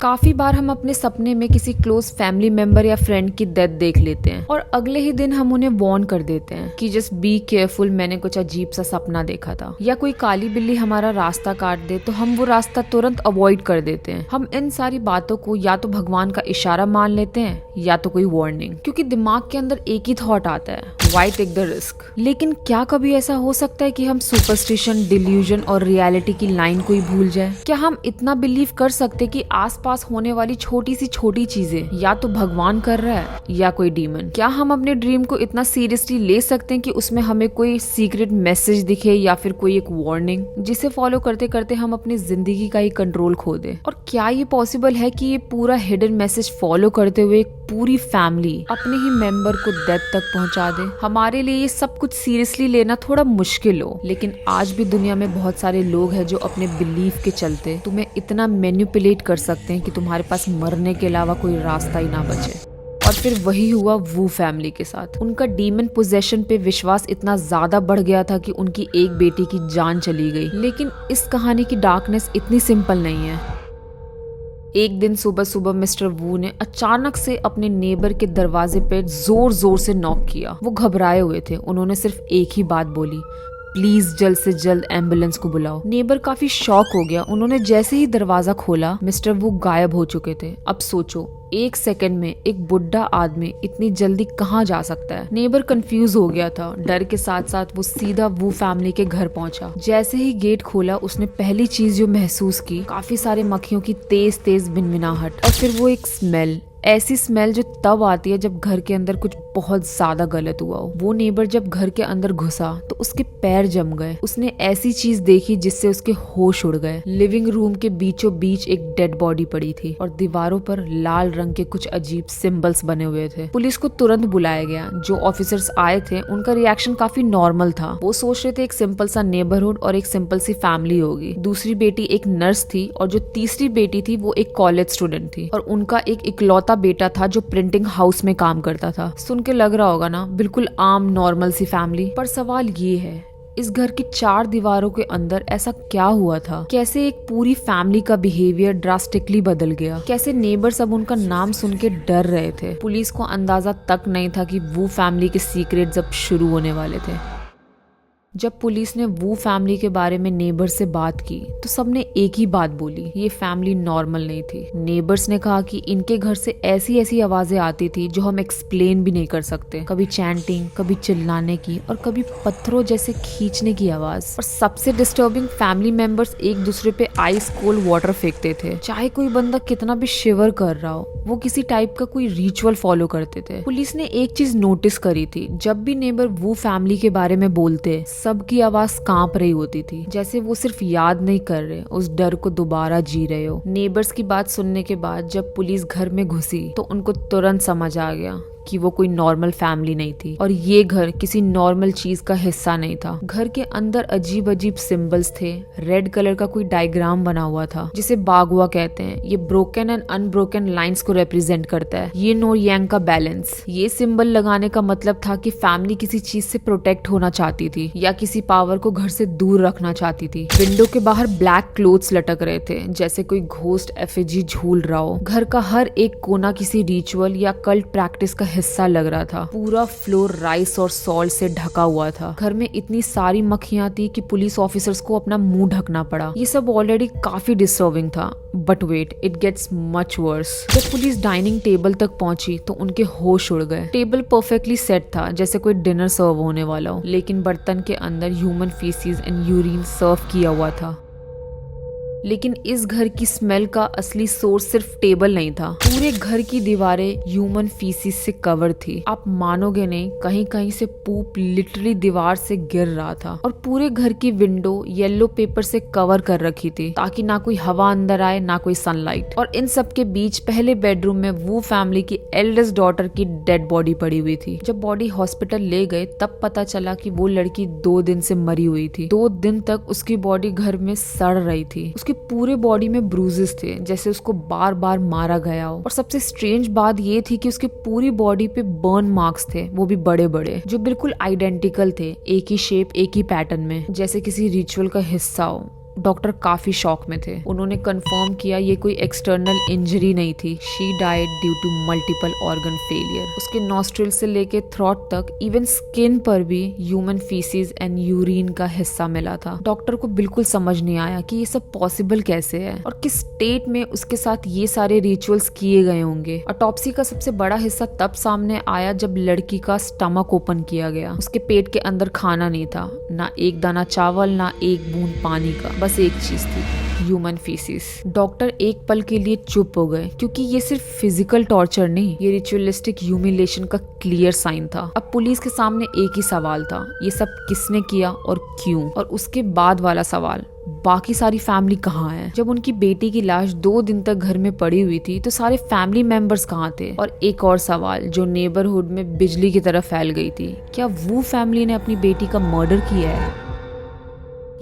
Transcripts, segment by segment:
काफी बार हम अपने सपने में किसी क्लोज फैमिली मेंबर या फ्रेंड की डेथ देख लेते हैं और अगले ही दिन हम उन्हें वार्न कर देते हैं कि जस्ट बी केयरफुल, मैंने कुछ अजीब सा सपना देखा था। या कोई काली बिल्ली हमारा रास्ता काट दे तो हम वो रास्ता तुरंत अवॉइड कर देते हैं। हम इन सारी बातों को या तो भगवान का इशारा मान लेते हैं या तो कोई वार्निंग, क्योंकि दिमाग के अंदर एक ही थॉट आता है, व्हाई टेक द रिस्क। लेकिन क्या कभी ऐसा हो सकता है कि हम सुपरस्टिशन, डिल्यूजन और रियलिटी की लाइन को ही भूल जाए? क्या हम इतना बिलीव कर सकते कि आसपास होने वाली छोटी सी छोटी चीजें या तो भगवान कर रहा है या कोई डीमन? क्या हम अपने ड्रीम को इतना सीरियसली ले सकते हैं कि उसमें हमें कोई सीक्रेट मैसेज दिखे या फिर कोई एक वार्निंग, जिसे फॉलो करते करते हम अपनी जिंदगी का ही कंट्रोल खो दे? और क्या ये पॉसिबल है कि ये पूरा हिडन मैसेज फॉलो करते हुए एक पूरी फैमिली अपने ही मेंबर को डेथ तक पहुंचा दे? हमारे लिए ये सब कुछ सीरियसली लेना थोड़ा मुश्किल हो, लेकिन आज भी दुनिया में बहुत सारे लोग हैं जो अपने बिलीफ के चलते तुम्हें इतना मैनिपुलेट कर सकते हैं कि तुम्हारे पास मरने के अलावा कोई रास्ता ही ना बचे। और फिर वही हुआ वू फैमिली के साथ। उनका डीमन पोजेशन पे विश्वास इतना ज्यादा बढ़ गया था कि उनकी एक बेटी की जान चली गई। लेकिन इस कहानी की डार्कनेस इतनी सिंपल नहीं है। एक दिन सुबह सुबह मिस्टर वू ने अचानक से अपने नेबर के दरवाजे पे जोर जोर से नॉक किया। वो घबराए हुए थे। उन्होंने सिर्फ एक ही बात बोली, प्लीज जल्द से जल्द एम्बुलेंस को बुलाओ। नेबर काफी शॉक हो गया। उन्होंने जैसे ही दरवाजा खोला, मिस्टर वू गायब हो चुके थे। अब सोचो, एक सेकंड में एक बुढ़ा आदमी इतनी जल्दी कहाँ जा सकता है? नेबर कंफ्यूज हो गया था। डर के साथ साथ वो सीधा वू फैमिली के घर पहुंचा। जैसे ही गेट खोला, उसने पहली चीज जो महसूस की, काफी सारे मक्खियों की तेज तेज भिनभिनाहट और फिर वो एक स्मेल, ऐसी स्मेल जो तब आती है जब घर के अंदर कुछ बहुत ज्यादा गलत हुआ हो। वो नेबर जब घर के अंदर घुसा तो उसके पैर जम गए। उसने ऐसी चीज देखी जिससे उसके होश उड़ गए। लिविंग रूम के बीचों बीच एक डेड बॉडी पड़ी थी और दीवारों पर लाल रंग के कुछ अजीब सिंबल्स बने हुए थे। पुलिस को तुरंत बुलाया गया। जो ऑफिसर्स आए थे उनका रिएक्शन काफी नॉर्मल था। वो सोच रहे थे एक सिंपल सा नेबरहुड और एक सिंपल सी फैमिली होगी। दूसरी बेटी एक नर्स थी और जो तीसरी बेटी थी वो एक कॉलेज स्टूडेंट थी और उनका एक इकलौता बेटा था जो प्रिंटिंग हाउस में काम करता था। सुन के लग रहा होगा ना, बिल्कुल आम नॉर्मल सी फैमिली। पर सवाल ये है, इस घर की चार दीवारों के अंदर ऐसा क्या हुआ था? कैसे एक पूरी फैमिली का बिहेवियर ड्रास्टिकली बदल गया? कैसे नेबर्स अब उनका नाम सुन के डर रहे थे? पुलिस को अंदाजा तक नहीं था कि वो फैमिली के सीक्रेट्स अब शुरू होने वाले थे। जब पुलिस ने वू फैमिली के बारे में नेबर से बात की तो सबने एक ही बात बोली, ये फैमिली नॉर्मल नहीं थी। नेबर्स ने कहा कि इनके घर से ऐसी ऐसी आवाजें आती थी जो हम एक्सप्लेन भी नहीं कर सकते। कभी चैंटिंग, कभी चिल्लाने की और कभी पत्थरों जैसे खींचने की आवाज। और सबसे डिस्टर्बिंग, फैमिली मेंबर्स एक दूसरे पे आइस कोल्ड वाटर फेंकते थे। चाहे कोई बंदा कितना भी शिवर कर रहा हो, वो किसी टाइप का कोई रिचुअल फॉलो करते थे। पुलिस ने एक चीज नोटिस करी थी, जब भी नेबर वू फैमिली के बारे में बोलते, सबकी आवाज कांप रही होती थी, जैसे वो सिर्फ याद नहीं कर रहे, उस डर को दोबारा जी रहे हो। नेबर्स की बात सुनने के बाद जब पुलिस घर में घुसी तो उनको तुरंत समझ आ गया कि वो कोई नॉर्मल फैमिली नहीं थी और ये घर किसी नॉर्मल चीज का हिस्सा नहीं था। घर के अंदर अजीब अजीब सिंबल्स थे। रेड कलर का कोई डायग्राम बना हुआ था जिसे बागुआ कहते हैं। ये ब्रोकन एंड अनब्रोकन लाइंस को रिप्रेजेंट करता है। ये नो यांग का बैलेंस। ये सिंबल लगाने का मतलब था कि फैमिली किसी चीज से प्रोटेक्ट होना चाहती थी या किसी पावर को घर से दूर रखना चाहती थी। विंडो के बाहर ब्लैक क्लोथ्स लटक रहे थे, जैसे कोई घोस्ट एफिजी झूल रहा हो। घर का हर एक कोना किसी रिचुअल या कल्ट प्रैक्टिस का हिस्सा लग रहा था। पूरा फ्लोर राइस और सॉल्ट से ढका हुआ था। घर में इतनी सारी मक्खियां थी कि पुलिस ऑफिसर्स को अपना मुंह ढकना पड़ा। ये सब ऑलरेडी काफी डिस्टर्बिंग था, but wait, it gets much worse. जब पुलिस डाइनिंग टेबल तक पहुंची तो उनके होश उड़ गए। टेबल परफेक्टली सेट था, जैसे कोई डिनर सर्व होने वाला हो, लेकिन बर्तन के अंदर ह्यूमन फीसिस एंड यूरिन सर्व किया हुआ था। लेकिन इस घर की स्मेल का असली सोर्स सिर्फ टेबल नहीं था। पूरे घर की दीवारें ह्यूमन फीसिस से कवर थी। आप मानोगे नहीं, कहीं कहीं से पूप लिटरली दीवार से गिर रहा था। और पूरे घर की विंडो येलो पेपर से कवर कर रखी थी ताकि ना कोई हवा अंदर आए ना कोई सनलाइट। और इन सब के बीच पहले बेडरूम में वो फैमिली की एल्डेस्ट डॉटर की डेड बॉडी पड़ी हुई थी। जब बॉडी हॉस्पिटल ले गए तब पता चला कि वो लड़की 2 दिन से मरी हुई थी। 2 दिन तक उसकी बॉडी घर में सड़ रही थी। उसकी पूरे बॉडी में ब्रूजेस थे, जैसे उसको बार बार मारा गया हो। और सबसे स्ट्रेंज बात ये थी कि उसकी पूरी बॉडी पे बर्न मार्क्स थे, वो भी बड़े बड़े, जो बिल्कुल आइडेंटिकल थे। एक ही शेप, एक ही पैटर्न में, जैसे किसी रिचुअल का हिस्सा हो। डॉक्टर काफी शॉक में थे। उन्होंने कंफर्म किया ये कोई एक्सटर्नल इंजरी नहीं थी। She died due to multiple organ failure. उसके नॉस्ट्रिल से लेके थ्रोट तक, इवन स्किन पर भी ह्यूमन फीसिस एंड यूरिन का हिस्सा मिला था। डॉक्टर को बिल्कुल समझ नहीं आया कि ये सब पॉसिबल कैसे है और किस स्टेट में उसके साथ ये सारे रिचुअल्स किए गए होंगे। ऑटोप्सी का सबसे बड़ा हिस्सा तब सामने आया जब लड़की का स्टमक ओपन किया गया। उसके पेट के अंदर खाना नहीं था, ना एक दाना चावल, ना एक बूंद पानी का, बस एक चीज थी, ह्यूमन फीसिस। डॉक्टर एक पल के लिए चुप हो गए, क्योंकि ये सिर्फ फिजिकल टॉर्चर नहीं, ये रिचुअलिस्टिक ह्यूमिलेशन का क्लियर साइन था। अब पुलिस के सामने एक ही सवाल था, ये सब किसने किया और क्यों। और उसके बाद वाला सवाल, बाकी सारी फैमिली कहाँ है। जब उनकी बेटी की लाश 2 दिन तक घर में पड़ी हुई थी तो सारे फैमिली मेंबर्स कहाँ थे। और एक और सवाल जो नेबरहुड में बिजली की तरह फैल गई थी, क्या वो फैमिली ने अपनी बेटी का मर्डर किया है।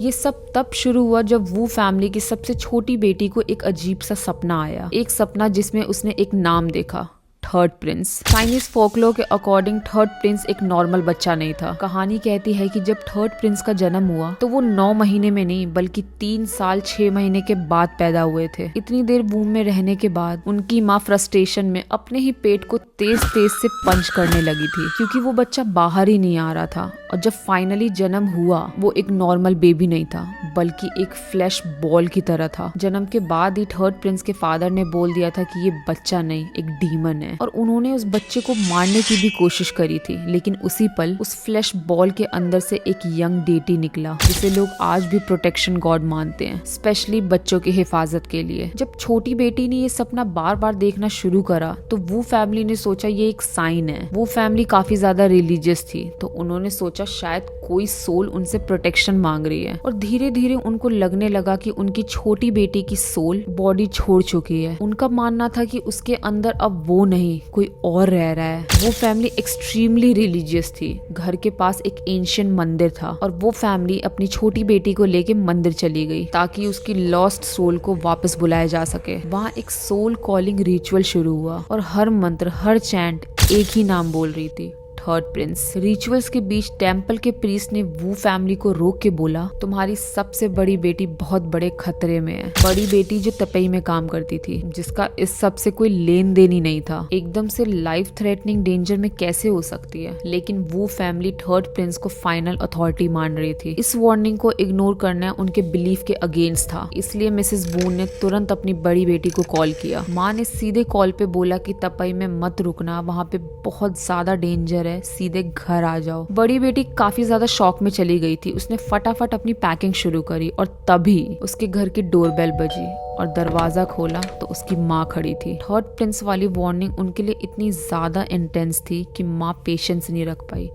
ये सब तब शुरू हुआ जब वो फैमिली की सबसे छोटी बेटी को एक अजीब सा सपना आया। एक सपना जिसमें उसने एक नाम देखा, थर्ड प्रिंस। चाइनीज फोकलोर के अकॉर्डिंग थर्ड प्रिंस एक नॉर्मल बच्चा नहीं था। कहानी कहती है कि जब थर्ड प्रिंस का जन्म हुआ तो वो 9 महीने में नहीं बल्कि 3 साल 6 महीने के बाद पैदा हुए थे। इतनी देर वूम में रहने के बाद उनकी माँ फ्रस्ट्रेशन में अपने ही पेट को तेज तेज से पंच करने लगी थी, क्योंकि वो बच्चा बाहर ही नहीं आ रहा था। और जब फाइनली जन्म हुआ वो एक नॉर्मल बेबी नहीं था बल्कि एक फ्लैश बॉल की तरह था। जन्म के बाद ही थर्ड प्रिंस के फादर ने बोल दिया था कि ये बच्चा नहीं, एक डीमन है। और उन्होंने उस बच्चे को मारने की भी कोशिश करी थी, लेकिन उसी पल उस फ्लैश बॉल के अंदर से एक यंग डेटी निकला, जिसे लोग आज भी प्रोटेक्शन गॉड मानते हैं, स्पेशली बच्चों की हिफाजत के लिए। जब छोटी बेटी ने ये सपना बार बार देखना शुरू करा तो वो फैमिली ने सोचा ये एक साइन है। वो फैमिली काफी ज्यादा रिलीजियस थी, तो उन्होंने सोचा शायद कोई सोल उनसे प्रोटेक्शन मांग रही है। और धीरे धीरे उनको लगने लगा कि उनकी छोटी बेटी की सोल बॉडी छोड़ चुकी है। उनका मानना था कि उसके अंदर अब वो नहीं, कोई और रह रहा है। वो फैमिली एक्सट्रीमली रिलीजियस थी। घर के पास एक एंशिएंट मंदिर था और वो फैमिली अपनी छोटी बेटी को लेके मंदिर चली गई ताकि उसकी लॉस्ट सोल को वापस बुलाया जा सके। वहाँ एक सोल कॉलिंग रिचुअल शुरू हुआ और हर मंत्र, हर चैंट एक ही नाम बोल रही थी, थर्ड प्रिंस। रिचुअल्स के बीच टेम्पल के प्रीस्ट ने वो फैमिली को रोक के बोला, तुम्हारी सबसे बड़ी बेटी बहुत बड़े खतरे में है। बड़ी बेटी जो तपेई में काम करती थी, जिसका इस सब से कोई लेन देन ही नहीं था, एकदम से लाइफ थ्रेटनिंग डेंजर में कैसे हो सकती है। लेकिन वो फैमिली थर्ड प्रिंस को फाइनल अथॉरिटी मान रही थी। इस वार्निंग को इग्नोर करना उनके बिलीफ के अगेंस्ट था, इसलिए मिसेस बून ने तुरंत अपनी बड़ी बेटी को कॉल किया। माँ ने सीधे कॉल पे बोला कि तपेई में मत रुकना, वहाँ पे बहुत ज्यादा डेंजर है, सीधे घर आ जाओ। बड़ी बेटी काफी ज्यादा शॉक में चली गई थी। उसने फटाफट अपनी पैकिंग शुरू करी और तभी उसके घर की डोरबेल बजी और दरवाजा खोला तो उसकी माँ खड़ी थी। थर्ड प्रिंस वाली वार्निंग उनके लिए इतनी ज्यादा इंटेंस थी कि माँ पेशेंस नहीं रख पाई।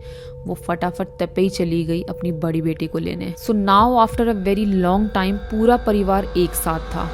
वो फटाफट तपेई चली गई अपनी बड़ी बेटी को लेने। So now after a very long time पूरा परिवार एक साथ था।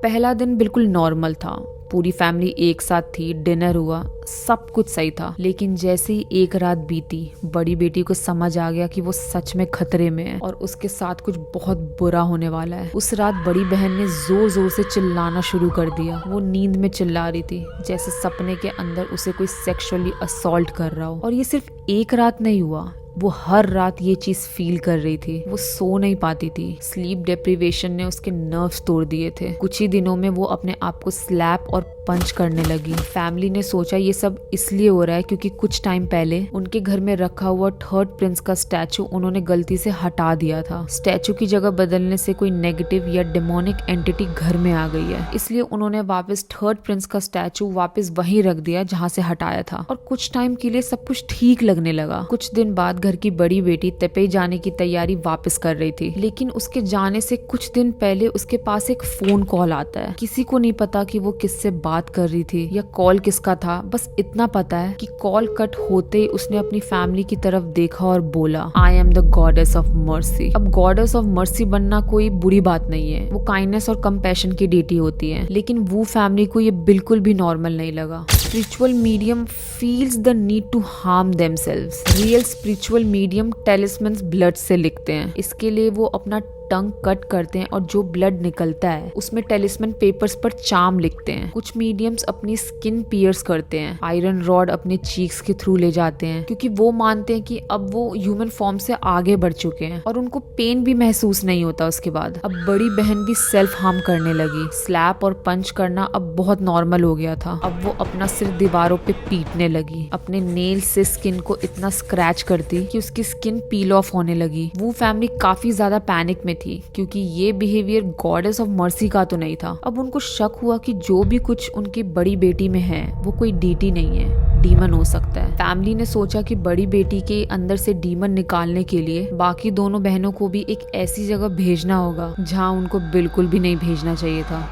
पहला दिन बिल्कुल नॉर्मल था, पूरी फैमिली एक साथ थी, डिनर हुआ, सब कुछ सही था। लेकिन जैसे ही एक रात बीती, बड़ी बेटी को समझ आ गया कि वो सच में खतरे में है और उसके साथ कुछ बहुत बुरा होने वाला है। उस रात बड़ी बहन ने जोर जोर से चिल्लाना शुरू कर दिया। वो नींद में चिल्ला रही थी जैसे सपने के अंदर उसे कोई सेक्सुअली असॉल्ट कर रहा हो। और ये सिर्फ एक रात नहीं हुआ, वो हर रात ये चीज फील कर रही थी। वो सो नहीं पाती थी। स्लीप डिप्रिवेशन ने उसके नर्व्स तोड़ दिए थे। कुछ ही दिनों में वो अपने आप को स्लैप और पंच करने लगी। फैमिली ने सोचा ये सब इसलिए हो रहा है क्योंकि कुछ टाइम पहले उनके घर में रखा हुआ थर्ड प्रिंस का स्टैचू उन्होंने गलती से हटा दिया था। स्टैचू की जगह बदलने से कोई नेगेटिव या डेमोनिक एंटिटी घर में आ गई है, इसलिए उन्होंने वापस थर्ड प्रिंस का स्टैचू वापस वहीं रख दिया जहाँ से हटाया था। और कुछ टाइम के लिए सब कुछ ठीक लगने लगा। कुछ दिन बाद घर की बड़ी बेटी तपेई जाने की तैयारी वापस कर रही थी, लेकिन उसके जाने से कुछ दिन पहले उसके पास एक फोन कॉल आता है। किसी को नहीं पता कि वो किससे बात कर रही थी या कॉल किसका था, बस इतना पता है कि कॉल कट होते ही उसने अपनी फैमिली की तरफ देखा और बोला, आई am the goddess of mercy. अब गॉडेस ऑफ मर्सी बनना कोई बुरी बात नहीं है, वो काइंडनेस और कंपैशन की डेटी होती है। लेकिन वो फैमिली को ये बिल्कुल भी नॉर्मल नहीं लगा। Spiritual medium feels the need to harm themselves. Real spiritual medium talismans blood से लिखते हैं, इसके लिए वो अपना टंग कट करते हैं और जो ब्लड निकलता है उसमें टेलिस्मन पेपर्स पर चार्म लिखते हैं। कुछ मीडियम्स अपनी स्किन पियर्स करते हैं, आयरन रॉड अपने चीक्स के थ्रू ले जाते हैं क्योंकि वो मानते हैं कि अब वो ह्यूमन फॉर्म से आगे बढ़ चुके हैं और उनको पेन भी महसूस नहीं होता उसके बाद। अब बड़ी बहन भी सेल्फ हार्म करने लगी। स्लैप और पंच करना अब बहुत नॉर्मल हो गया था। अब वो अपना सिर दीवारों पे पीटने लगी, अपने नेल से स्किन को इतना स्क्रैच करती कि उसकी स्किन पील ऑफ होने लगी। वो फैमिली काफी ज्यादा पैनिक में थी क्योंकि ये बिहेवियर गॉडेस ऑफ मर्सी का तो नहीं था। अब उनको शक हुआ कि जो भी कुछ उनकी बड़ी बेटी में है वो कोई डीटी नहीं है, डीमन हो सकता है। फैमिली ने सोचा कि बड़ी बेटी के अंदर से डीमन निकालने के लिए बाकी दोनों बहनों को भी एक ऐसी जगह भेजना होगा जहां उनको बिल्कुल भी नहीं भेजना चाहिए था।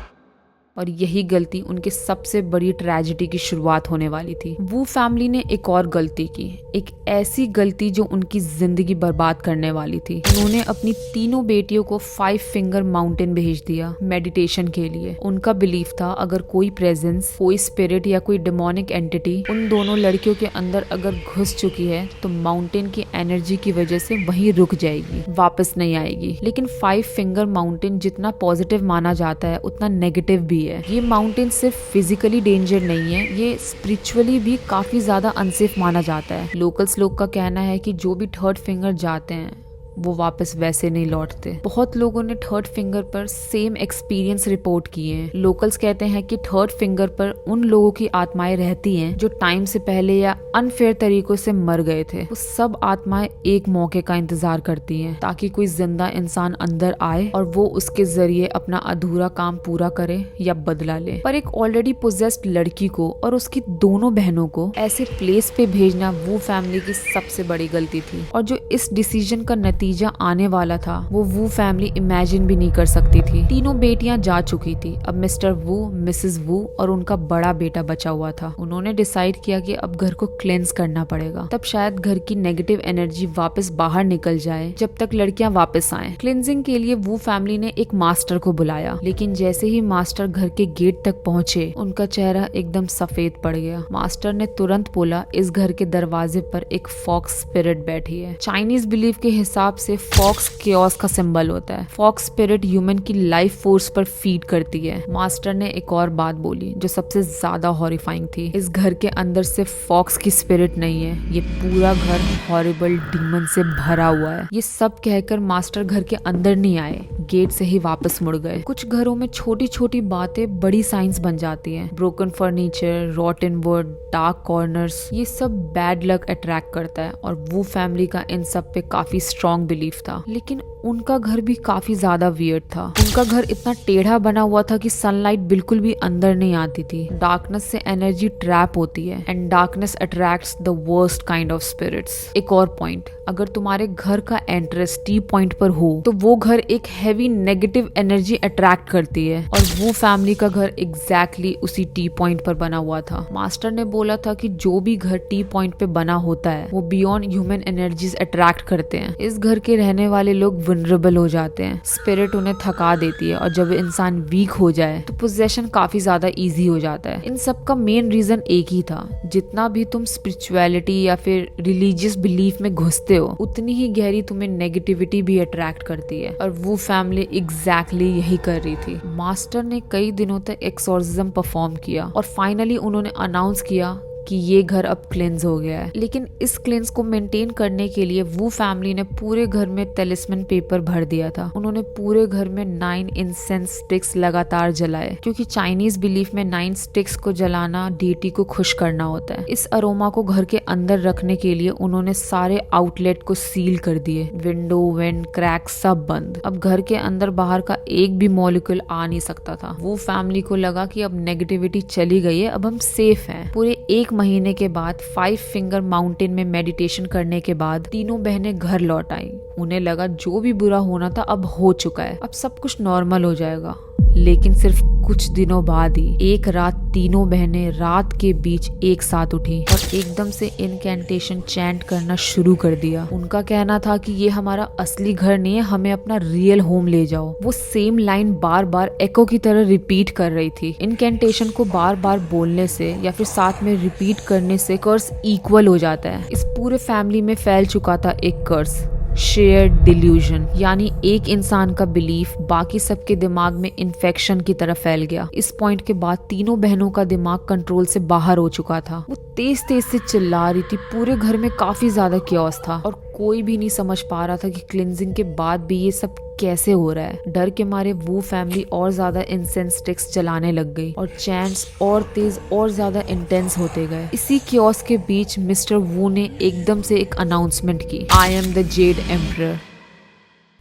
और यही गलती उनके सबसे बड़ी ट्रेजेडी की शुरुआत होने वाली थी। वो फैमिली ने एक और गलती की, एक ऐसी गलती जो उनकी जिंदगी बर्बाद करने वाली थी। उन्होंने अपनी तीनों बेटियों को 5 फिंगर माउंटेन भेज दिया मेडिटेशन के लिए। उनका बिलीफ था अगर कोई प्रेजेंस, कोई स्पिरिट या कोई डिमोनिक एंटिटी उन दोनों लड़कियों के अंदर अगर घुस चुकी है तो माउंटेन की एनर्जी की वजह से वहीं रुक जाएगी, वापस नहीं आएगी। लेकिन 5 फिंगर माउंटेन जितना पॉजिटिव माना जाता है उतना नेगेटिव भी है। ये माउंटेन सिर्फ फिजिकली डेंजर नहीं है, ये स्पिरिचुअली भी काफी ज्यादा अनसेफ माना जाता है। लोकल्स लोग का कहना है कि जो भी 3rd फिंगर जाते हैं वो वापस वैसे नहीं लौटते। बहुत लोगों ने 3rd फिंगर पर सेम एक्सपीरियंस रिपोर्ट किए हैं। लोकल्स कहते हैं कि 3rd फिंगर पर उन लोगों की आत्माएं रहती हैं जो टाइम से पहले या अनफेयर तरीकों से मर गए थे। वो सब आत्माएं एक मौके का इंतजार करती हैं ताकि कोई जिंदा इंसान अंदर आए और वो उसके जरिए अपना अधूरा काम पूरा करे या बदला ले। पर एक ऑलरेडी पोजेस्ड लड़की को और उसकी दोनों बहनों को ऐसे प्लेस पे भेजना वो फैमिली की सबसे बड़ी गलती थी। और जो इस डिसीजन का नतीजा आने वाला था वो फैमिली इमेजिन भी नहीं कर सकती थी। तीनों बेटियां जा चुकी थी। अब मिस्टर वू, मिसेस वू और उनका बड़ा बेटा बचा हुआ था। उन्होंने डिसाइड किया कि अब घर को क्लेंस करना पड़ेगा, तब शायद घर की नेगेटिव एनर्जी वापस बाहर निकल जाए जब तक लड़कियां वापस आए। क्लेंजिंग के लिए वू फैमिली ने एक मास्टर को बुलाया, लेकिन जैसे ही मास्टर घर के गेट तक पहुंचे उनका चेहरा एकदम सफेद पड़ गया। मास्टर ने तुरंत बोला, इस घर के दरवाजे पर एक फॉक्स स्पिरिट बैठी है। चाइनीज बिलीफ के हिसाब से फॉक्स केओस का सिंबल होता है। फॉक्स स्पिरिट ह्यूमन की लाइफ फोर्स पर फीड करती है। मास्टर ने एक और बात बोली जो सबसे ज्यादा हॉरिफाइंग थी, इस घर के अंदर सिर्फ फॉक्स की स्पिरिट नहीं है, ये पूरा घर हॉरिबल डीमन से भरा हुआ है। ये सब कहकर मास्टर घर के अंदर नहीं आए, गेट से ही वापस मुड़ गए। कुछ घरों में छोटी छोटी बातें बड़ी साइंस बन जाती है। Broken furniture, रॉटन would, dark corners, ये सब बैड लक अट्रैक्ट करता है और वो फैमिली का इन सब पे काफी स्ट्रॉन्ग बिलीफ था। लेकिन उनका घर भी काफी ज्यादा वियर्ड था। उनका घर इतना टेढ़ा बना हुआ था कि सनलाइट बिल्कुल भी अंदर नहीं आती थी। डार्कनेस से एनर्जी ट्रैप होती है and darkness attracts the worst kind of spirits. एक और पॉइंट, अगर तुम्हारे घर का एंट्रेंस टी पॉइंट पर हो तो वो घर एक हैवी नेगेटिव एनर्जी अट्रैक्ट करती है और वो फैमिली का घर एग्जैक्टली उसी टी पॉइंट पर बना हुआ था। मास्टर ने बोला था कि जो भी घर टी पॉइंट पे बना होता है वो बियॉन्ड ह्यूमन एनर्जीज अट्रैक्ट करते हैं। इस घर के रहने वाले लोग वल्नरेबल हो जाते हैं, स्पिरिट उन्हें थका देती है और जब इंसान वीक हो जाए तो पोजेशन काफी ज्यादा इजी हो जाता है। इन सब का मेन रीजन एक ही था, जितना भी तुम स्पिरिचुअलिटी या फिर रिलीजियस बिलीफ में घुसते हो उतनी ही गहरी तुम्हें नेगेटिविटी भी अट्रैक्ट करती है और वो फैमिली एग्जैक्टली यही कर रही थी। मास्टर ने कई दिनों तक एक्सोर्सिज्म परफॉर्म किया और फाइनली उन्होंने अनाउंस किया कि ये घर अब क्लेंस हो गया है। लेकिन इस क्लेंस को मेंटेन करने के लिए वो फैमिली ने पूरे घर में टेलिस्मन पेपर भर दिया था। उन्होंने पूरे घर में 9 इंसेंस स्टिक्स लगातार जलाए क्योंकि चाइनीज बिलीफ में 9 स्टिक्स को जलाना डीटी को खुश करना होता है। इस अरोमा को घर के अंदर रखने के लिए उन्होंने सारे आउटलेट को सील कर दिए, विंडो, वेंट, क्रैक सब बंद। अब घर के अंदर बाहर का एक भी मॉलिक्यूल आ नहीं सकता था। वो फैमिली को लगा कि अब नेगेटिविटी चली गई है, अब हम सेफ हैं। पूरे 1 महीने के बाद 5 फिंगर माउंटेन में मेडिटेशन करने के बाद तीनों बहनें घर लौट आई। उन्हें लगा जो भी बुरा होना था अब हो चुका है, अब सब कुछ नॉर्मल हो जाएगा। लेकिन सिर्फ कुछ दिनों बाद ही एक रात तीनों बहनें रात के बीच एक साथ उठी और एकदम से इनकैंटेशन चैंट करना शुरू कर दिया। उनका कहना था कि ये हमारा असली घर नहीं है, हमें अपना रियल होम ले जाओ। वो सेम लाइन बार बार एको की तरह रिपीट कर रही थी। इनकैंटेशन को बार बार बोलने से या फिर साथ में रिपीट करने से कर्स इक्वल हो जाता है। इस पूरे फैमिली में फैल चुका था एक कर्स, शेयर्ड डिल्यूजन, यानी एक इंसान का बिलीफ बाकी सबके दिमाग में इन्फेक्शन की तरह फैल गया। इस पॉइंट के बाद तीनों बहनों का दिमाग कंट्रोल से बाहर हो चुका था। वो तेज तेज से चिल्ला रही थी, पूरे घर में काफी ज्यादा क्योस था और कोई भी नहीं समझ पा रहा था कि क्लिनजिंग के बाद भी ये सब कैसे हो रहा है। डर के मारे वो फैमिली और ज्यादा इंसेंस स्टिक्स जलाने लग गई और चैंट्स और तेज और ज्यादा इंटेंस होते गए। इसी क्योस के बीच मिस्टर वू ने एकदम से एक अनाउंसमेंट की, आई एम द जेड एम्परर।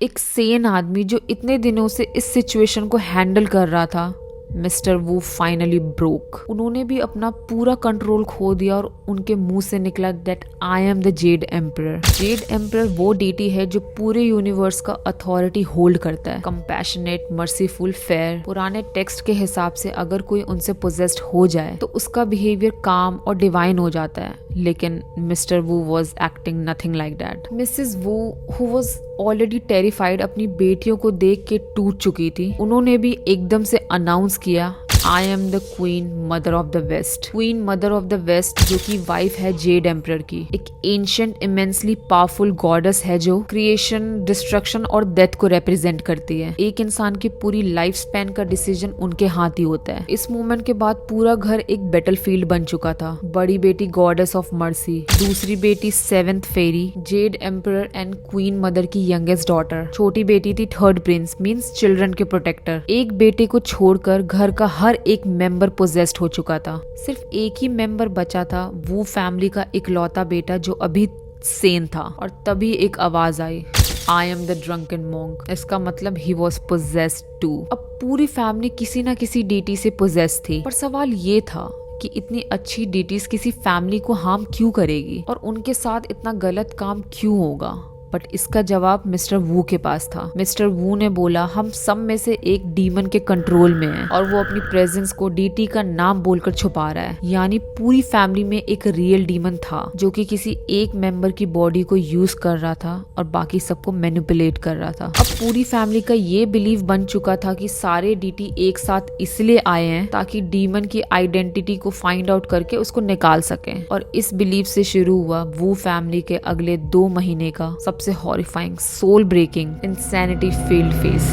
एक सेन आदमी जो इतने दिनों से इस सिचुएशन को हैंडल कर रहा था, मिस्टर वू फाइनली ब्रोक। उन्होंने भी अपना पूरा कंट्रोल खो दिया और उनके मुंह से निकला that I am the Z emperor. Z emperor वो डीटी है जो पूरे यूनिवर्स का अथॉरिटी होल्ड करता है। Compassionate, merciful, fair. पुराने टेक्स्ट के हिसाब से अगर कोई उनसे पोजेस्ड हो जाए तो उसका बिहेवियर काम और डिवाइन हो जाता है, लेकिन mister Wu was acting nothing like that. Missus Wu, who was already terrified, अपनी बेटियों को देख के टूट चुकी थी। उन्होंने भी एकदम से अनाउंस किया, I am the queen mother of the west. Queen mother of the west जो कि वाइफ है जेड एम्परर की, एक एंशिएंट इमेंसली पावरफुल गॉडेस है जो क्रिएशन, डिस्ट्रक्शन और डेथ को रिप्रेजेंट करती है। एक इंसान की पूरी लाइफ स्पैन का डिसीजन उनके हाथ ही होता है। इस मूवमेंट के बाद पूरा घर एक बैटलफील्ड बन चुका था। बड़ी बेटी गॉडेस ऑफ मर्सी, दूसरी बेटी seventh fairy, jade emperor and queen mother की यंगेस्ट डॉटर, छोटी बेटी थी थर्ड प्रिंस मींस चिल्ड्रन के प्रोटेक्टर। एक बेटे को छोड़कर घर का हर एक मेंबर पोजेस्ड हो चुका था। सिर्फ एक ही मेंबर बचा था, वो फैमिली का इकलौता बेटा जो अभी सेन था। और तभी एक आवाज आई, I am the drunken monk. इसका मतलब ही वॉज पोजेस्ड टू। अब पूरी फैमिली किसी न किसी डीटी से पोजेस्ड थी, पर सवाल ये था कि इतनी अच्छी डीटीज किसी फैमिली को हार्म क्यों करेगी और उनके साथ इतना गलत काम क्यों होगा। बट इसका जवाब मिस्टर वू के पास था। मिस्टर वू ने बोला, हम सब में से एक डीमन के कंट्रोल में है और वो अपनी प्रेजेंस को डीटी का नाम बोलकर छुपा रहा है। यानी पूरी फैमिली में एक रियल डीमन था जो कि किसी एक मेंबर की बॉडी को यूज कर रहा था और बाकी सबको मैनिपुलेट कर रहा था। अब पूरी फैमिली का ये बिलीव बन चुका था कि सारे डीटी एक साथ इसलिए आए हैं ताकि डीमन की आइडेंटिटी को फाइंड आउट करके उसको निकाल सके। और इस बिलीव से शुरू हुआ वू फैमिली के अगले 2 महीने का सबसे horrifying, soul breaking, insanity filled phase,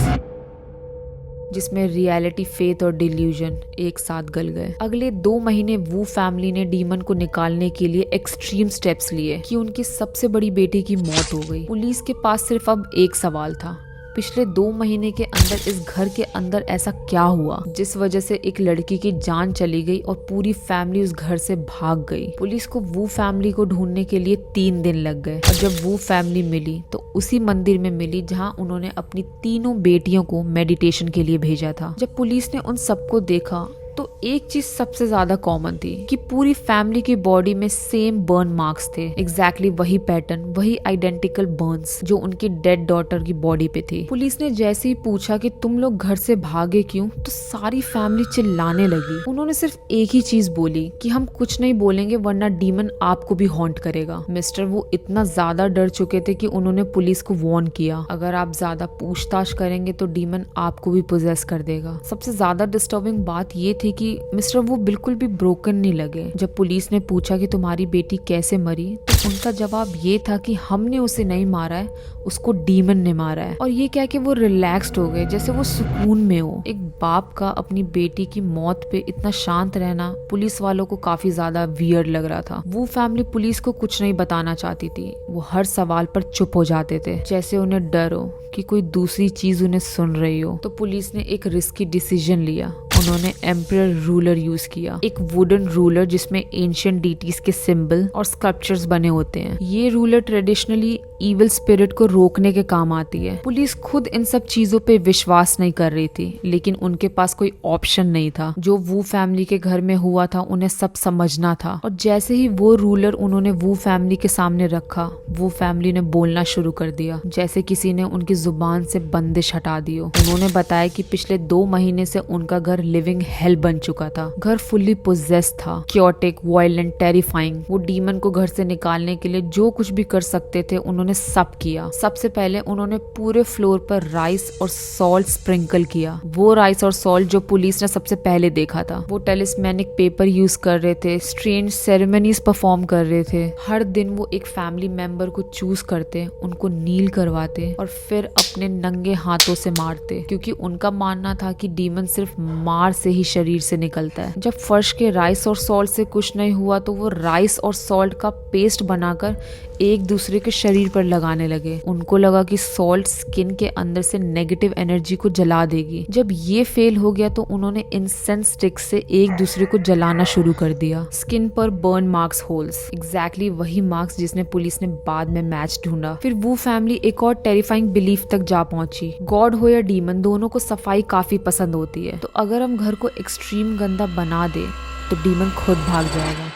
जिसमें रियलिटी, फेथ और डिल्यूजन एक साथ गल गए। अगले 2 महीने वू फैमिली ने डीमन को निकालने के लिए एक्सट्रीम स्टेप्स लिए कि उनकी सबसे बड़ी बेटी की मौत हो गई। पुलिस के पास सिर्फ अब एक सवाल था, पिछले 2 महीने के अंदर इस घर के अंदर ऐसा क्या हुआ जिस वजह से एक लड़की की जान चली गई और पूरी फैमिली उस घर से भाग गई। पुलिस को वो फैमिली को ढूंढने के लिए 3 दिन लग गए और जब वो फैमिली मिली तो उसी मंदिर में मिली जहां उन्होंने अपनी तीनों बेटियों को मेडिटेशन के लिए भेजा था। जब पुलिस ने उन सबको देखा तो एक चीज सबसे ज्यादा कॉमन थी कि पूरी फैमिली की बॉडी में सेम बर्न मार्क्स थे। एग्जैक्टली वही पैटर्न, वही आइडेंटिकल बर्न्स जो उनकी डेड डॉटर की बॉडी पे थी। पुलिस ने जैसे ही पूछा कि तुम लोग घर से भागे क्यों, तो सारी फैमिली चिल्लाने लगी। उन्होंने सिर्फ एक ही चीज बोली कि हम कुछ नहीं बोलेंगे वरना डीमन आपको भी हॉन्ट करेगा। मिस्टर वो इतना ज्यादा डर चुके थे कि उन्होंने पुलिस को वार्न किया, अगर आप ज्यादा पूछताछ करेंगे तो डीमन आपको भी पोजेस कर देगा। सबसे ज्यादा डिस्टर्बिंग बात ये थी कि मिस्टर वो बिल्कुल भी ब्रोकन नहीं लगे। जब पुलिस ने पूछा कि तुम्हारी बेटी कैसे मरी तो उनका जवाब ये था कि हमने उसे नहीं मारा है, उसको डीमन ने मारा है। और ये कह के वो रिलैक्स्ड हो गए, जैसे वो सुकून में हो। एक बाप का अपनी बेटी की मौत पे इतना शांत रहना पुलिस वालों को काफी ज्यादा वियर्ड लग रहा था। वो फैमिली पुलिस को कुछ नहीं बताना चाहती थी, वो हर सवाल पर चुप हो जाते थे, जैसे उन्हें डर हो कि कोई दूसरी चीज उन्हें सुन रही हो। तो पुलिस ने एक रिस्की डिसीजन लिया, उन्होंने एम्परर रूलर यूज किया, एक वुडन रूलर जिसमें एंशिएंट डीटीज के सिंबल और स्कल्पचर्स बने होते हैं। ये रूलर ट्रेडिशनली इविल स्पिरिट को रोकने के काम आती है। पुलिस खुद इन सब चीजों पे विश्वास नहीं कर रही थी, लेकिन उनके पास कोई ऑप्शन नहीं था। जो वू फैमिली के घर में हुआ था उन्हें सब समझना था। और जैसे ही वो रूलर उन्होंने वू फैमिली के सामने रखा, वो फैमिली ने बोलना शुरू कर दिया, जैसे किसी ने उनकी जुबान से बंदिश हटा दी हो। उन्होंने बताया कि पिछले 2 महीने से उनका घर लिविंग हेल बन चुका था। घर फुल्ली पोजेस्ड था, क्योटिक, वायलेंट, टेरिफाइंग। वो डीमन को घर से निकालने के लिए जो कुछ भी कर सकते थे उन्होंने सब किया। सबसे पहले उन्होंने पूरे फ्लोर पर राइस और सॉल्ट स्प्रिंकल किया, वो राइस और सॉल्ट जो पुलिस ने सबसे पहले देखा था। वो टेलिस्मेनिक पेपर यूज कर रहे थे, स्ट्रेंज सेरेमनीज परफॉर्म कर रहे थे। हर दिन वो एक फैमिली मेंबर को चूज करते, उनको नील करवाते और फिर अपने नंगे हाथों से मारते, क्योंकि उनका मानना था कि डीमन सिर्फ मार से ही शरीर से निकलता है। जब फर्श के राइस और सॉल्ट से कुछ नहीं हुआ तो वो राइस और सॉल्ट का पेस्ट बनाकर एक दूसरे के शरीर पर लगाने लगे। उनको लगा कि सॉल्ट स्किन के अंदर से नेगेटिव एनर्जी को जला देगी। जब ये फेल हो गया तो उन्होंने इंसेंस स्टिक से एक दूसरे को जलाना शुरू कर दिया। स्किन पर बर्न मार्क्स, होल्स, एग्जैक्टली वही मार्क्स जिसने पुलिस ने बाद में मैच ढूंढा। फिर वो फैमिली एक और टेरिफाइंग बिलीफ तक जा पहुंची। गॉड हो या डीमन, दोनों को सफाई काफी पसंद होती है, तो अगर हम घर को एक्सट्रीम गंदा बना दे तो डीमन खुद भाग जाएगा।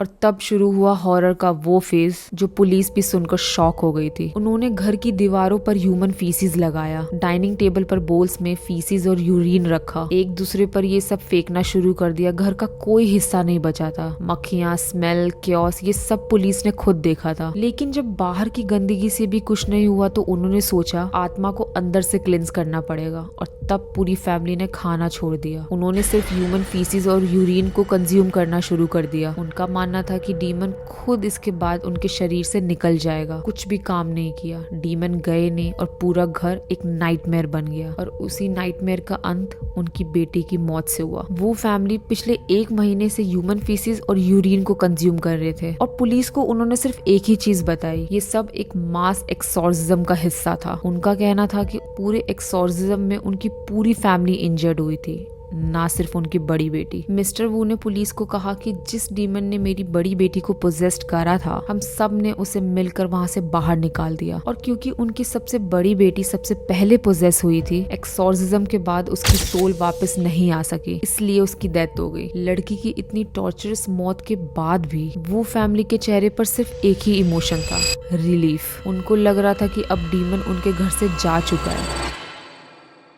और तब शुरू हुआ हॉरर का वो फेज जो पुलिस भी सुनकर शॉक हो गई थी। उन्होंने घर की दीवारों पर ह्यूमन फीसिस लगाया, डाइनिंग टेबल पर बोल्स में फीसिस और यूरिन रखा, एक दूसरे पर ये सब फेंकना शुरू कर दिया। घर का कोई हिस्सा नहीं बचा था। मक्खियां, स्मेल, क्योस, ये सब पुलिस ने खुद देखा था। लेकिन जब बाहर की गंदगी से भी कुछ नहीं हुआ तो उन्होंने सोचा आत्मा को अंदर से क्लिंस करना पड़ेगा, और तब पूरी फैमिली ने खाना छोड़ दिया। उन्होंने सिर्फ ह्यूमन फीसिस और यूरिन को कंज्यूम करना शुरू कर दिया। उनका मानना था कि डीमन खुद इसके बाद उनके शरीर से निकल जाएगा। कुछ भी काम नहीं किया, डीमन गए नहीं और पूरा घर एक नाइटमेयर बन गया। और उसी नाइटमेयर का अंत उनकी बेटी की मौत से हुआ। वो फैमिली पिछले 1 महीने से ह्यूमन फीसिस और यूरिन को कंज्यूम कर रहे थे, और पुलिस को उन्होंने सिर्फ एक ही चीज बताई, ये सब एक मास एक्सॉर्सिज्म का हिस्सा था। उनका कहना था कि पूरे एक्सॉर्सिज्म में उनकी पूरी फैमिली इंजर्ड हुई थी, ना सिर्फ उनकी बड़ी बेटी। मिस्टर वू ने पुलिस को कहा कि जिस डीमन ने मेरी बड़ी बेटी को पोजेस्ट करा था, हम सब ने उसे मिलकर वहाँ से बाहर निकाल दिया। और क्योंकि उनकी सबसे बड़ी बेटी सबसे पहले पोजेस हुई थी, एक्सॉर्सिज्म के बाद उसकी सोल वापस नहीं आ सकी, इसलिए उसकी डेथ हो गई। लड़की की इतनी टॉर्चरस मौत के बाद भी वो फैमिली के चेहरे पर सिर्फ एक ही इमोशन था, रिलीफ। उनको लग रहा था कि अब डीमन उनके घर से जा चुका है।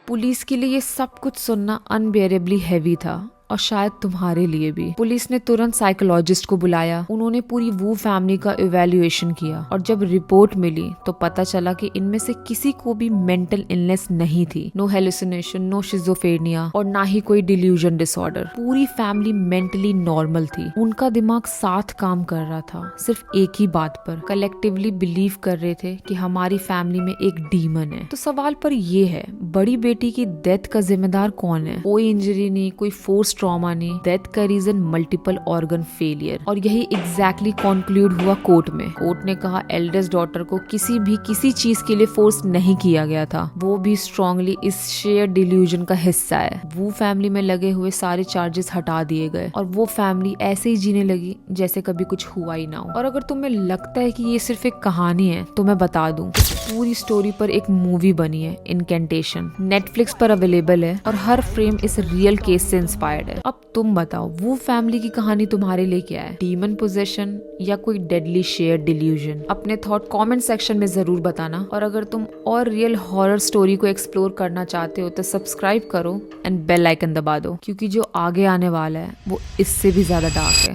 पुलिस के लिए ये सब कुछ सुनना अनबेरेबली हैवी था, और शायद तुम्हारे लिए भी। पुलिस ने तुरंत साइकोलॉजिस्ट को बुलाया। उन्होंने पूरी वू फैमिली का इवैल्यूएशन किया, और जब रिपोर्ट मिली तो पता चला कि इनमें से किसी को भी मेंटल इलनेस नहीं थी। नो हेलुसिनेशन, नो शिज़ोफ्रेनिया, और ना ही कोई डिल्यूजन डिसऑर्डर। पूरी फैमिली मेंटली नॉर्मल थी। उनका दिमाग साथ काम कर रहा था, सिर्फ एक ही बात पर, कलेक्टिवली बिलीव कर रहे थे कि हमारी फैमिली में एक डीमन है। तो सवाल पर ये है, बड़ी बेटी की डेथ का जिम्मेदार कौन है? कोई इंजरी नहीं, कोई फोर्स ट्रॉमा नहीं, डेथ का रीजन मल्टीपल ऑर्गन फेलियर। और यही एग्जैक्टली कंक्लूड हुआ कोर्ट में। कोर्ट ने कहा एल्डेस्ट डॉटर को किसी चीज के लिए फोर्स नहीं किया गया था, वो भी स्ट्रांगली इस शेयर डिल्यूजन का हिस्सा है। वो फैमिली में लगे हुए सारे चार्जेस हटा दिए गए, और वो फैमिली ऐसे ही जीने लगी जैसे कभी कुछ हुआ ही ना हो। और अगर तुम्हें लगता है कि ये सिर्फ एक कहानी है तो मैं बता दूं, पूरी स्टोरी पर एक मूवी बनी है, इनकेंटेशन, नेटफ्लिक्स पर अवेलेबल है, और हर फ्रेम इस रियल केस से इंस्पायर्ड है। अब तुम बताओ, वो फैमिली की कहानी तुम्हारे लिए क्या है? डीमन पोजेशन या कोई डेडली शेयर डिल्यूजन? अपने थॉट कमेंट सेक्शन में जरूर बताना। और अगर तुम और रियल हॉरर स्टोरी को एक्सप्लोर करना चाहते हो तो सब्सक्राइब करो एंड बेल आइकन दबा दो, क्योंकि जो आगे आने वाला है वो इससे भी ज्यादा डार्क है।